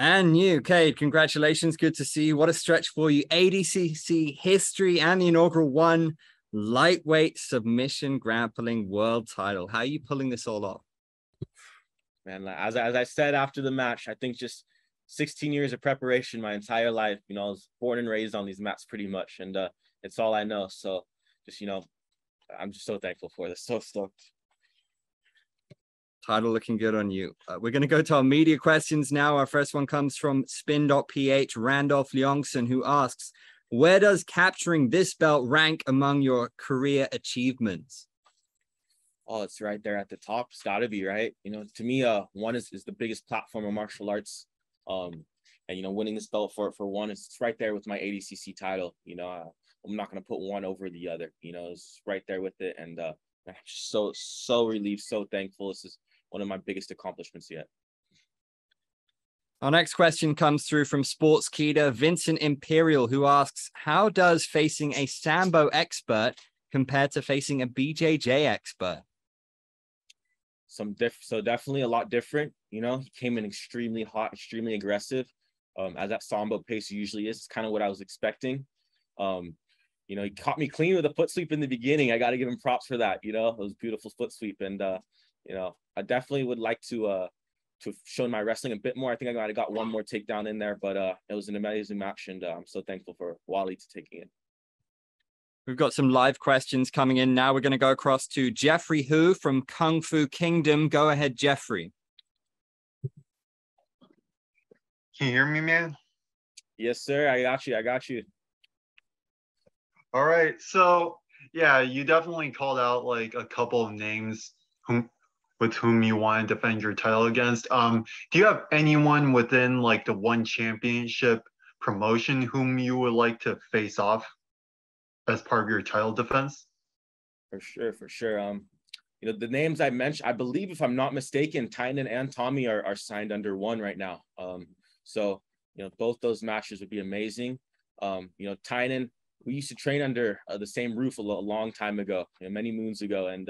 And you, Kade, congratulations. Good to see you. What a stretch for you. ADCC history and the inaugural one lightweight submission grappling world title. How are you pulling this all off? Man, as I said after the match, I think just 16 years of preparation my entire life. I was born and raised on these mats pretty much, and it's all I know. So just, I'm just so thankful for this. So stoked. Title looking good on you. We're going to go to our media questions now. Our first one comes from spin.ph Randolph Leongson, who asks, where does capturing this belt rank among your career achievements? Oh, it's right there at the top. It's got to be, right? To me, one is the biggest platform of martial arts. And, winning this belt for one, it's right there with my ADCC title. I'm not going to put one over the other. It's right there with it. And I'm just so relieved, so thankful. This is one of my biggest accomplishments yet. Our next question comes through from Sportskeeda Vincent Imperial, who asks, how does facing a Sambo expert compare to facing a BJJ expert? So definitely a lot different. He came in extremely hot, extremely aggressive, as that Sambo pace usually is. It's kind of what I was expecting. He caught me clean with a foot sweep in the beginning. I got to give him props for that. It was a beautiful foot sweep. And, I definitely would like to have shown my wrestling a bit more. I think I might have got one more takedown in there, but it was an amazing match. And I'm so thankful for Uali to taking it. We've got some live questions coming in now. We're going to go across to Jeffrey Hu from Kung Fu Kingdom. Go ahead, Jeffrey. Can you hear me, man? Yes, sir. I got you. All right. So, yeah, you definitely called out like a couple of names with whom you want to defend your title against. Do you have anyone within like the one championship promotion whom you would like to face off as part of your title defense? For sure. The names I mentioned, I believe, if I'm not mistaken, Tynan and Tommy are signed under one right now. So both those matches would be amazing. Tynan, we used to train under the same roof a long time ago, many moons ago, and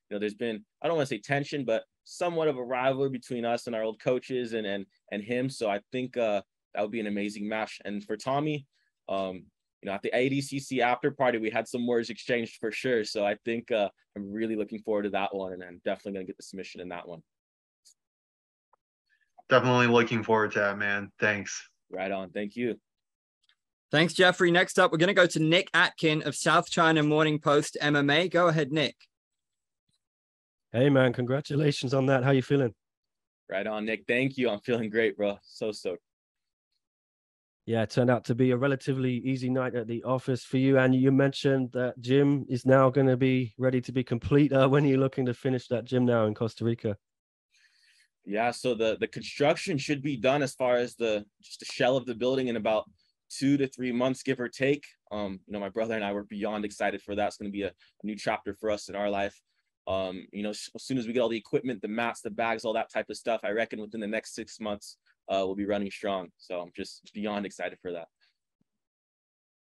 there's been, I don't want to say tension, but somewhat of a rivalry between us and our old coaches and him. So I think that would be an amazing match. And for Tommy, at the ADCC after party, we had some words exchanged for sure. So I think I'm really looking forward to that one, and I'm definitely going to get the submission in that one. Definitely looking forward to that, man. Thanks. Right on. Thank you. Thanks, Jeffrey. Next up, we're going to go to Nick Atkin of South China Morning Post MMA. Go ahead, Nick. Hey, man. Congratulations on that. How you feeling? Right on, Nick. Thank you. I'm feeling great, bro. So stoked. Yeah, it turned out to be a relatively easy night at the office for you. And you mentioned that gym is now going to be ready to be complete. When are you looking to finish that gym now in Costa Rica? Yeah, so the construction should be done as far as just the shell of the building in about 2 to 3 months, give or take. My brother and I were beyond excited for that. It's going to be a new chapter for us in our life. As soon as we get all the equipment, the mats, the bags, all that type of stuff, I reckon within the next 6 months, we'll be running strong. So I'm just beyond excited for that.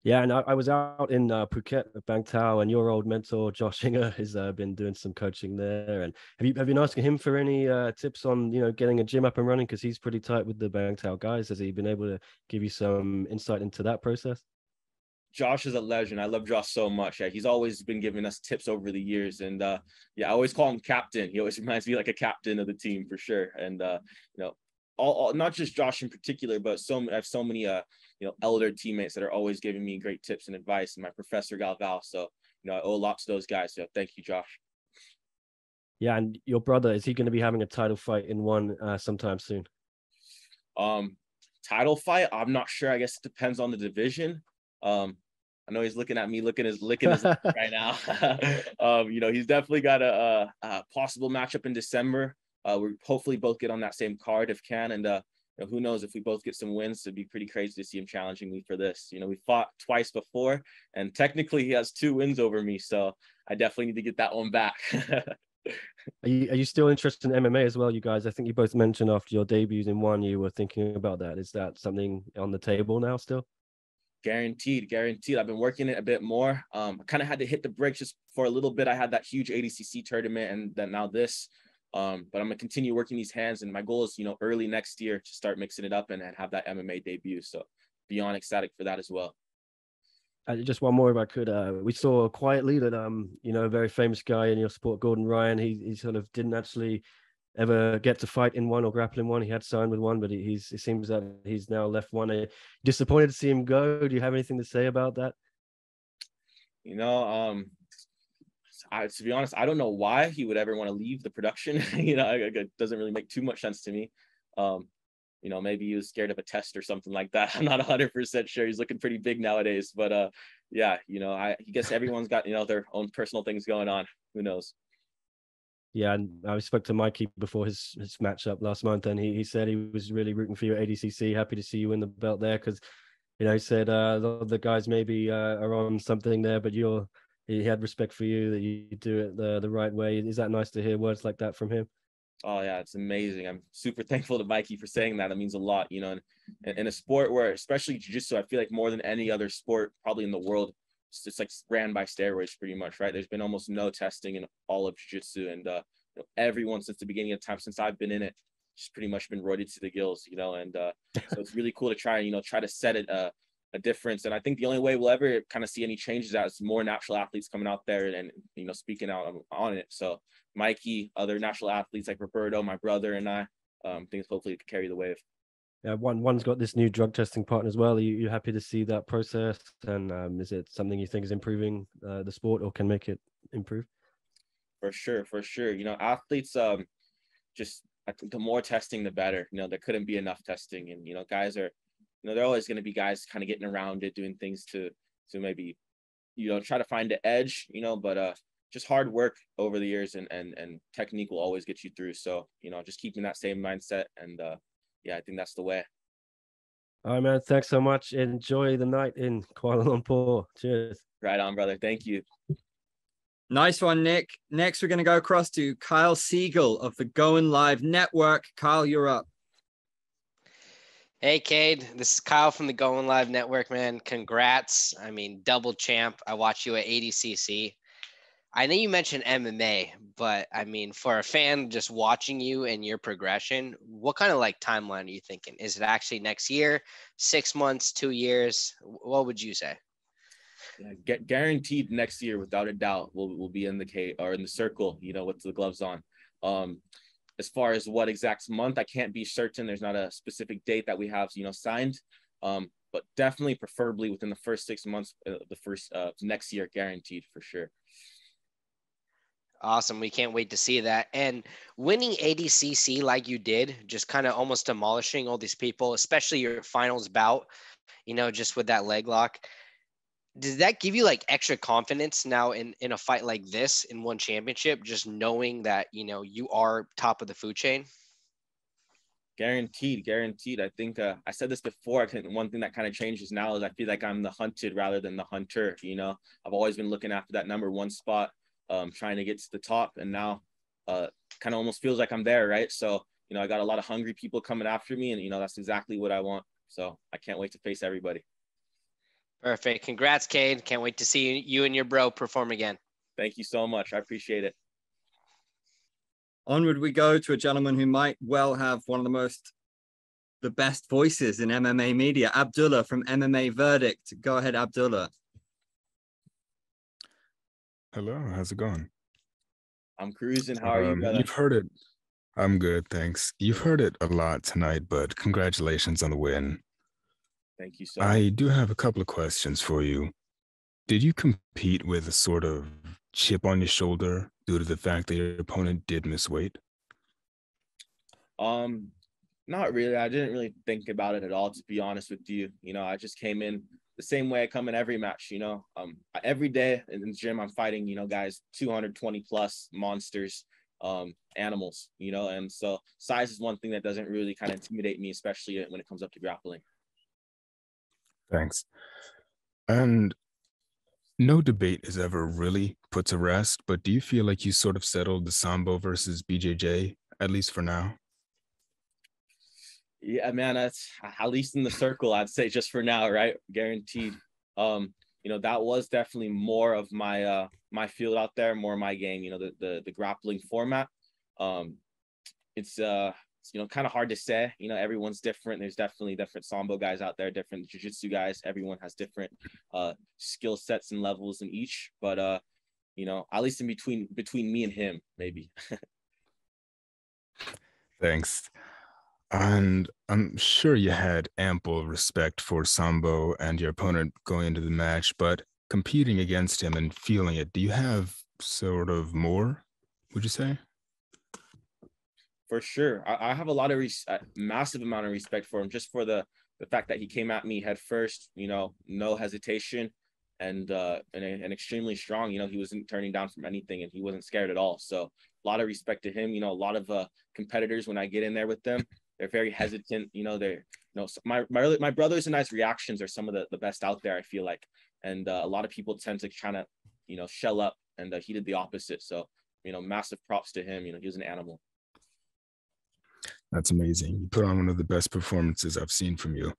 Yeah, and I was out in Phuket at Bang Tao, and your old mentor Josh Hinger has been doing some coaching there. And have you been asking him for any tips on getting a gym up and running, because he's pretty tight with the Bang Tao guys? Has he been able to give you some insight into that process? Josh is a legend. I love Josh so much. Yeah, he's always been giving us tips over the years, and I always call him captain. He always reminds me like a captain of the team for sure. And all not just Josh in particular, but I have so many elder teammates that are always giving me great tips and advice, and my professor Galval. So I owe a lot to those guys. So thank you, Josh. Yeah, and your brother, is he going to be having a title fight in one sometime soon? Title fight? I'm not sure. I guess it depends on the division. I know he's looking at me, licking his right now. He's definitely got a possible matchup in December. We hopefully both get on that same card if can, and who knows, if we both get some wins, it'd be pretty crazy to see him challenging me for this. We fought twice before, and technically he has 2 wins over me, so I definitely need to get that one back. Are you still interested in MMA as well, you guys? I think you both mentioned after your debuts in one, you were thinking about that. Is that something on the table now still? Guaranteed. I've been working it a bit more. I kind of had to hit the brakes just for a little bit. I had that huge ADCC tournament, and then now this. But I'm gonna continue working these hands, and my goal is, early next year to start mixing it up and have that MMA debut. So beyond ecstatic for that as well. Just one more, if I could. We saw quietly that a very famous guy in your sport, Gordon Ryan, he sort of didn't actually ever get to fight in one or grapple in one. He had signed with one, but it seems that he's now left one. Disappointed to see him go. Do you have anything to say about that? To be honest, I don't know why he would ever want to leave the production. It doesn't really make too much sense to me. Maybe he was scared of a test or something like that. I'm not 100% sure. He's looking pretty big nowadays, but I guess everyone's got, their own personal things going on. Who knows? Yeah, and I spoke to Mikey before his matchup last month, and he said he was really rooting for you at ADCC. Happy to see you win the belt there, because he said a lot of the guys maybe are on something there, but he had respect for you, that you do it the right way. Is that nice to hear words like that from him? Oh yeah, it's amazing. I'm super thankful to Mikey for saying that. That means a lot, and in a sport where, especially jiu-jitsu, I feel like more than any other sport probably in the world, it's like ran by steroids pretty much, right? There's been almost no testing in all of jiu-jitsu, and everyone since the beginning of time, since I've been in it, just pretty much been roided to the gills, and so it's really cool to try to set it a difference. And I think the only way we'll ever kind of see any changes is more natural athletes coming out there and speaking out on it. So Mikey, other natural athletes like Roberto, my brother, and I think hopefully it could carry the wave. Yeah, one's got this new drug testing partner as well. Are you happy to see that process? And is it something you think is improving the sport or can make it improve? For sure. Athletes, I think the more testing, the better. There couldn't be enough testing, and guys are, there are always going to be guys kind of getting around it, doing things to maybe, try to find the edge, but just hard work over the years and technique will always get you through. So, just keeping that same mindset, and I think that's the way. All right, man. Thanks so much. Enjoy the night in Kuala Lumpur. Cheers. Right on, brother. Thank you. Nice one, Nick. Next, we're going to go across to Kyle Siegel of the Going Live Network. Kyle, you're up. Hey, Kade. This is Kyle from the Going Live Network, man. Congrats. Double champ. I watched you at ADCC. I know you mentioned MMA, but for a fan just watching you and your progression, what kind of timeline are you thinking? Is it actually next year, 6 months, 2 years? What would you say? Yeah, guaranteed next year, without a doubt, we'll be in the circle, with the gloves on. As far as what exact month, I can't be certain. There's not a specific date that we have, signed. But definitely, preferably within the first 6 months, next year, guaranteed for sure. Awesome. We can't wait to see that. And winning ADCC like you did, just kind of almost demolishing all these people, especially your finals bout, just with that leg lock. Does that give you extra confidence now in a fight like this in one championship, just knowing that, you are top of the food chain? Guaranteed. I think I said this before. I think one thing that kind of changes now is I feel like I'm the hunted rather than the hunter. I've always been looking after that number one spot, trying to get to the top, and now kind of almost feels like I'm there, right? So I got a lot of hungry people coming after me, and that's exactly what I want. So I can't wait to face everybody. Perfect. Congrats, Kade. Can't wait to see you and your bro perform again. Thank you so much. I appreciate it. Onward we go to a gentleman who might well have one of the best voices in MMA media, Abdullah from MMA Verdict. Go ahead, Abdullah. Hello, how's it going? I'm cruising. How are you, brother? You've heard it. I'm good, thanks. You've heard it a lot tonight, but congratulations on the win. Thank you so much. I do have a couple of questions for you. Did you compete with a sort of chip on your shoulder due to the fact that your opponent did miss weight? Not really. I didn't really think about it at all, to be honest with you. I just came in the same way I come in every match. Every day in the gym, I'm fighting, guys, 220 plus monsters, animals, and so size is one thing that doesn't really kind of intimidate me, especially when it comes up to grappling. Thanks. And no debate is ever really put to rest, but do you feel like you sort of settled the Sambo versus BJJ, at least for now? Yeah, man, that's at least in the circle, I'd say, just for now, right? Guaranteed. That was definitely more of my my field out there, more my game, the grappling format. it's kind of hard to say. Everyone's different. There's definitely different Sambo guys out there, different Jiu-Jitsu guys. Everyone has different skill sets and levels in each. But at least in between me and him, maybe. Thanks. And I'm sure you had ample respect for Sambo and your opponent going into the match, but competing against him and feeling it, do you have sort of more, would you say? For sure. I have a lot of massive amount of respect for him, just for the fact that he came at me head first, no hesitation, and extremely strong. He wasn't turning down from anything, and he wasn't scared at all. So a lot of respect to him. A lot of competitors, when I get in there with them, they're very hesitant. My brothers and I's reactions are some of the best out there, I feel like. And a lot of people tend to kind of, shell up, and he did the opposite. So, massive props to him. He was an animal. That's amazing. You put on one of the best performances I've seen from you.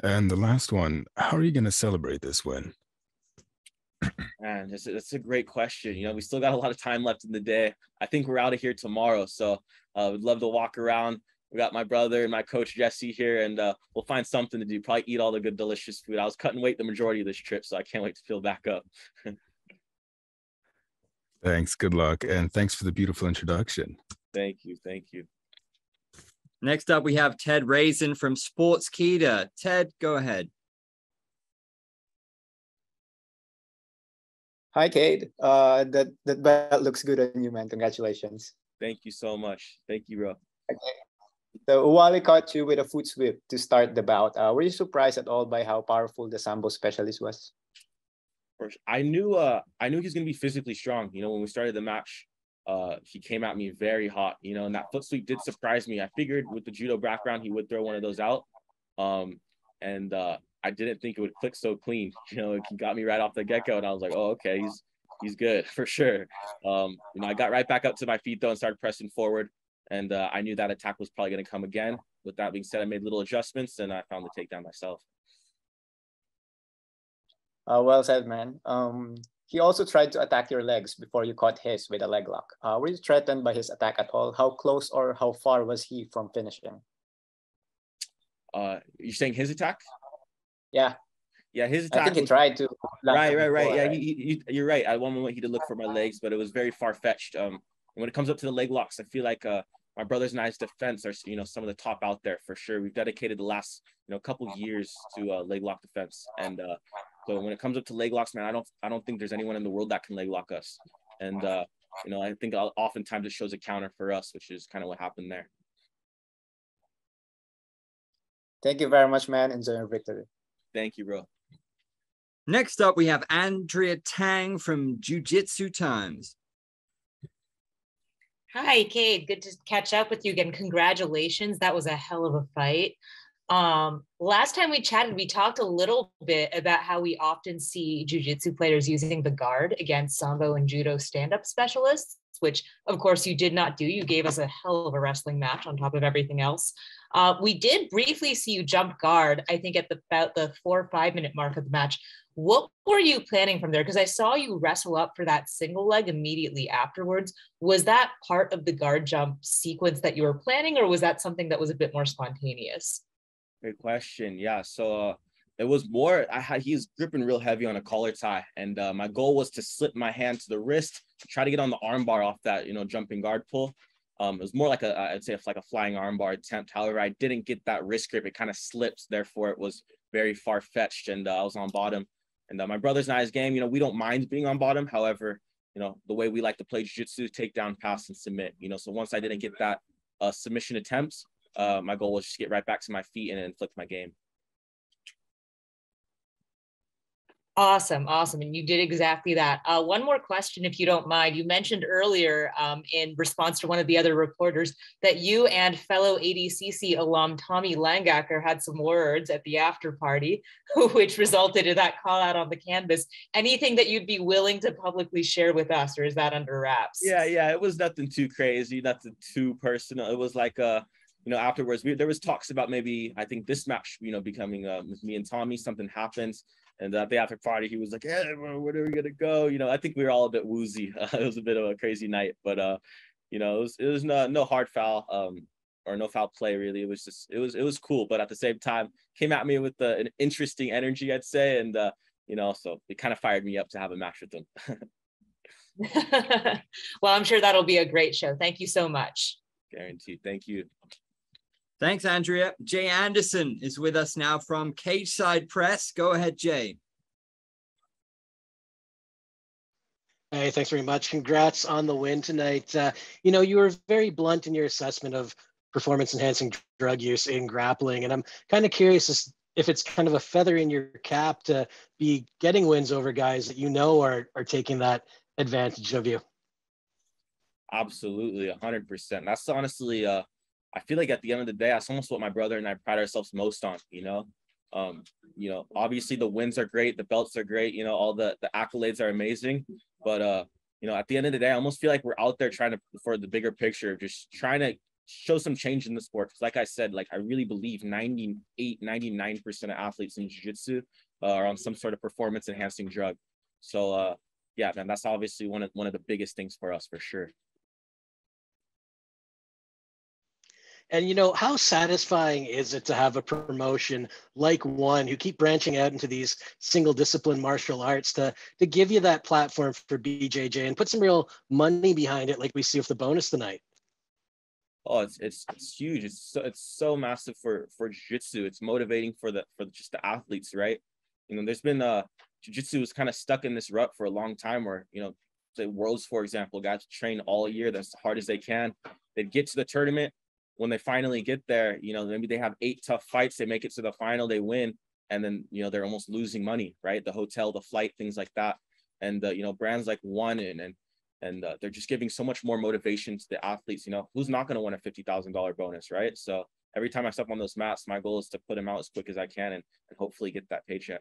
And the last one, how are you going to celebrate this win? Man, that's a great question. We still got a lot of time left in the day. I think we're out of here tomorrow. So we'd love to walk around. We got my brother and my coach, Jesse, here, and we'll find something to do. Probably eat all the good, delicious food. I was cutting weight the majority of this trip, so I can't wait to fill back up. Thanks. Good luck. And thanks for the beautiful introduction. Thank you. Thank you. Next up, we have Ted Raisin from Sportskeeda. Ted, go ahead. Hi, Kade. That belt looks good on you, man. Congratulations. Thank you so much. Thank you, bro. Okay. So Uali caught you with a foot sweep to start the bout. Were you surprised at all by how powerful the Sambo specialist was? I knew he was going to be physically strong. When we started the match, he came at me very hot, and that foot sweep did surprise me. I figured with the judo background, he would throw one of those out. And I didn't think it would click so clean. He got me right off the get-go, and I was like, oh, okay, he's good for sure. I got right back up to my feet though and started pressing forward. And I knew that attack was probably going to come again. With that being said, I made little adjustments, and I found the takedown myself. Well said, man. He also tried to attack your legs before you caught his with a leg lock. Were you threatened by his attack at all? How close or how far was he from finishing? You're saying his attack? Yeah. Yeah, his attack. I think he tried to. Right. Yeah, you're right. At one moment, he did look for my legs, but it was very far-fetched. When it comes up to the leg locks, I feel like my brothers and I's defense are, some of the top out there for sure. We've dedicated the last, couple of years to leg lock defense, and so when it comes up to leg locks, man, I don't think there's anyone in the world that can leg lock us. And I think oftentimes it shows a counter for us, which is kind of what happened there. Thank you very much, man. Enjoy your victory. Thank you, bro. Next up, we have Andrea Tang from Jiu-Jitsu Times. Hi, Kade. Good to catch up with you again. Congratulations. That was a hell of a fight. Last time we chatted, we talked a little bit about how we often see jiu-jitsu players using the guard against Sambo and judo stand-up specialists, which of course you did not do. You gave us a hell of a wrestling match on top of everything else. We did briefly see you jump guard, I think at about the 4 or 5 minute mark of the match. What were you planning from there? Because I saw you wrestle up for that single leg immediately afterwards. Was that part of the guard jump sequence that you were planning, or was that something that was a bit more spontaneous? Great question. Yeah, so it was more, he's gripping real heavy on a collar tie, and my goal was to slip my hand to the wrist, try to get on the arm bar off that, jumping guard pull. It was more like I'd say it's like a flying arm bar attempt. However, I didn't get that wrist grip. It kind of slipped. Therefore, it was very far-fetched, and I was on bottom. And my brothers and I's game, we don't mind being on bottom. However, the way we like to play jiu-jitsu, take down, pass, and submit. So once I didn't get that submission attempt, my goal was just to get right back to my feet and inflict my game. Awesome. And you did exactly that. One more question, if you don't mind. You mentioned earlier in response to one of the other reporters that you and fellow ADCC alum Tommy Langacker had some words at the after party, which resulted in that call out on the canvas. Anything that you'd be willing to publicly share with us, or is that under wraps? Yeah, it was nothing too crazy, nothing too personal. It was like, afterwards, there was talks about maybe, I think this match, becoming with me and Tommy, something happens. And at the after party, he was like, "Yeah, where are we gonna go?" I think we were all a bit woozy. It was a bit of a crazy night, but it was no hard foul or no foul play really. It was just it was cool, but at the same time came at me with an interesting energy, I'd say, and so it kind of fired me up to have a match with them. Well, I'm sure that'll be a great show. Thank you so much. Guaranteed. Thank you. Thanks, Andrea. Jay Anderson is with us now from Cage Side Press. Go ahead, Jay. Hey, thanks very much. Congrats on the win tonight. You were very blunt in your assessment of performance-enhancing drug use in grappling, and I'm kind of curious if it's kind of a feather in your cap to be getting wins over guys that are taking that advantage of you. Absolutely, 100%. That's honestly, I feel like at the end of the day, that's almost what my brother and I pride ourselves most on. Obviously the wins are great, the belts are great, all the accolades are amazing, but at the end of the day, I almost feel like we're out there trying to, for the bigger picture, just trying to show some change in the sport. Because like I said, I really believe 99% of athletes in jiu-jitsu are on some sort of performance enhancing drug. So yeah, man, that's obviously one of the biggest things for us, for sure. And how satisfying is it to have a promotion like one who keep branching out into these single discipline martial arts to give you that platform for BJJ and put some real money behind it, like we see with the bonus tonight? Oh, it's huge. It's so massive for jiu-jitsu. It's motivating for just the athletes, right? There's been jiu-jitsu was kind of stuck in this rut for a long time where, say Worlds, for example, guys train all year as hard as they can. They'd get to the tournament. When they finally get there, maybe they have 8 tough fights, they make it to the final, they win, and then, they're almost losing money, right? The hotel, the flight, things like that. And, brands like One and they're just giving so much more motivation to the athletes. Who's not going to win a $50,000 bonus, right? So every time I step on those mats, my goal is to put them out as quick as I can and hopefully get that paycheck.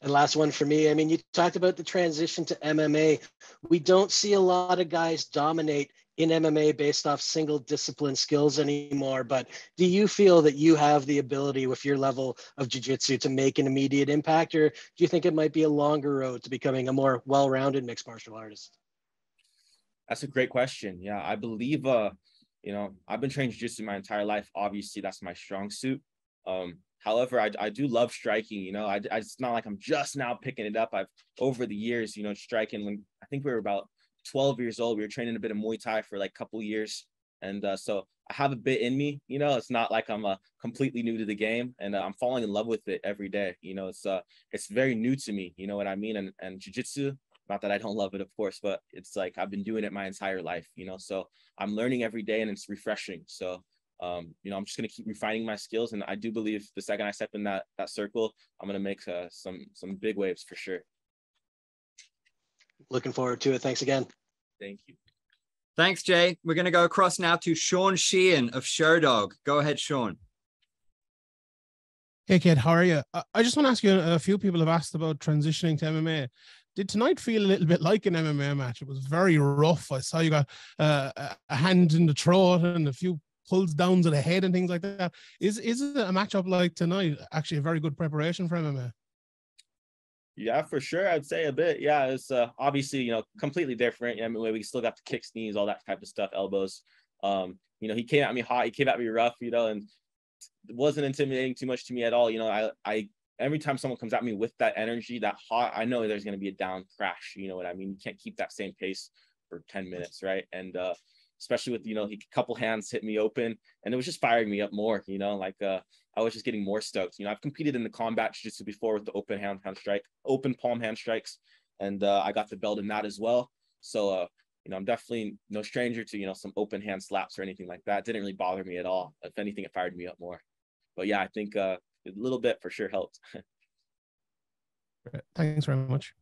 And last one for me, you talked about the transition to MMA. We don't see a lot of guys dominate in MMA based off single discipline skills anymore, but do you feel that you have the ability with your level of jiu-jitsu to make an immediate impact, or do you think it might be a longer road to becoming a more well-rounded mixed martial artist? That's a great question. Yeah, I believe, I've been training jiu-jitsu my entire life. Obviously, that's my strong suit. However, I do love striking. It's not like I'm just now picking it up. I've over the years, striking. When I think we were about 12 years old, we were training a bit of Muay Thai for like a couple of years, and so I have a bit in me. It's not like I'm completely new to the game, and I'm falling in love with it every day. It's very new to me. You know what I mean? And jiu-jitsu, not that I don't love it, of course, but it's like I've been doing it my entire life. So I'm learning every day, and it's refreshing. So I'm just going to keep refining my skills. And I do believe the second I step in that circle, I'm going to make some big waves for sure. Looking forward to it. Thanks again. Thank you. Thanks, Jay. We're going to go across now to Sean Sheehan of Sherdog. Go ahead, Sean. Hey, kid, how are you? I just want to ask you, a few people have asked about transitioning to MMA. Did tonight feel a little bit like an MMA match? It was very rough. I saw you got a hand in the throat and a few pulls down to the head and things like that. Is it a matchup like tonight actually a very good preparation for MMA? Yeah, for sure. I'd say a bit. Yeah, it's obviously, completely different. We still got the kicks, knees, all that type of stuff, elbows. He came at me hot, he came at me rough, and it wasn't intimidating too much to me at all. I every time someone comes at me with that energy, that hot, I know there's going to be a down crash. You know what I mean? You can't keep that same pace for 10 minutes, right? And especially with, a couple hands hit me open, and it was just firing me up more, I was just getting more stoked. I've competed in the combat jiu-jitsu before with the open palm hand strikes, and I got the belt in that as well. So, I'm definitely no stranger to, some open hand slaps or anything like that. It didn't really bother me at all. If anything, it fired me up more. But yeah, I think a little bit for sure helped. Thanks very much.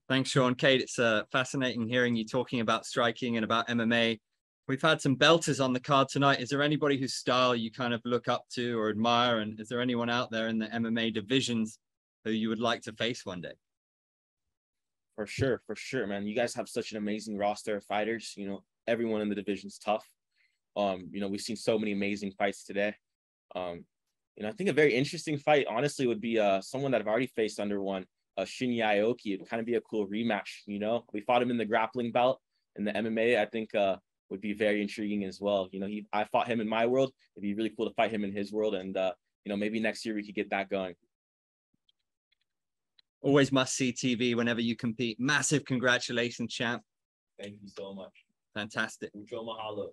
Thanks, Sean. Kate, it's fascinating hearing you talking about striking and about MMA. We've had some belters on the card tonight. Is there anybody whose style you kind of look up to or admire? And is there anyone out there in the MMA divisions who you would like to face one day? For sure, man. You guys have such an amazing roster of fighters. Everyone in the division's tough. We've seen so many amazing fights today. I think a very interesting fight, honestly, would be someone that I've already faced under One. Shinya Aoki. It'd kind of be a cool rematch. You know, we fought him in the grappling bout in the MMA. I think would be very intriguing as well. You know, I fought him in my world. It'd be really cool to fight him in his world, and you know, maybe next year we could get that going. Always must see TV whenever you compete. Massive congratulations, champ. Thank you so much. Fantastic. Mucho mahalo.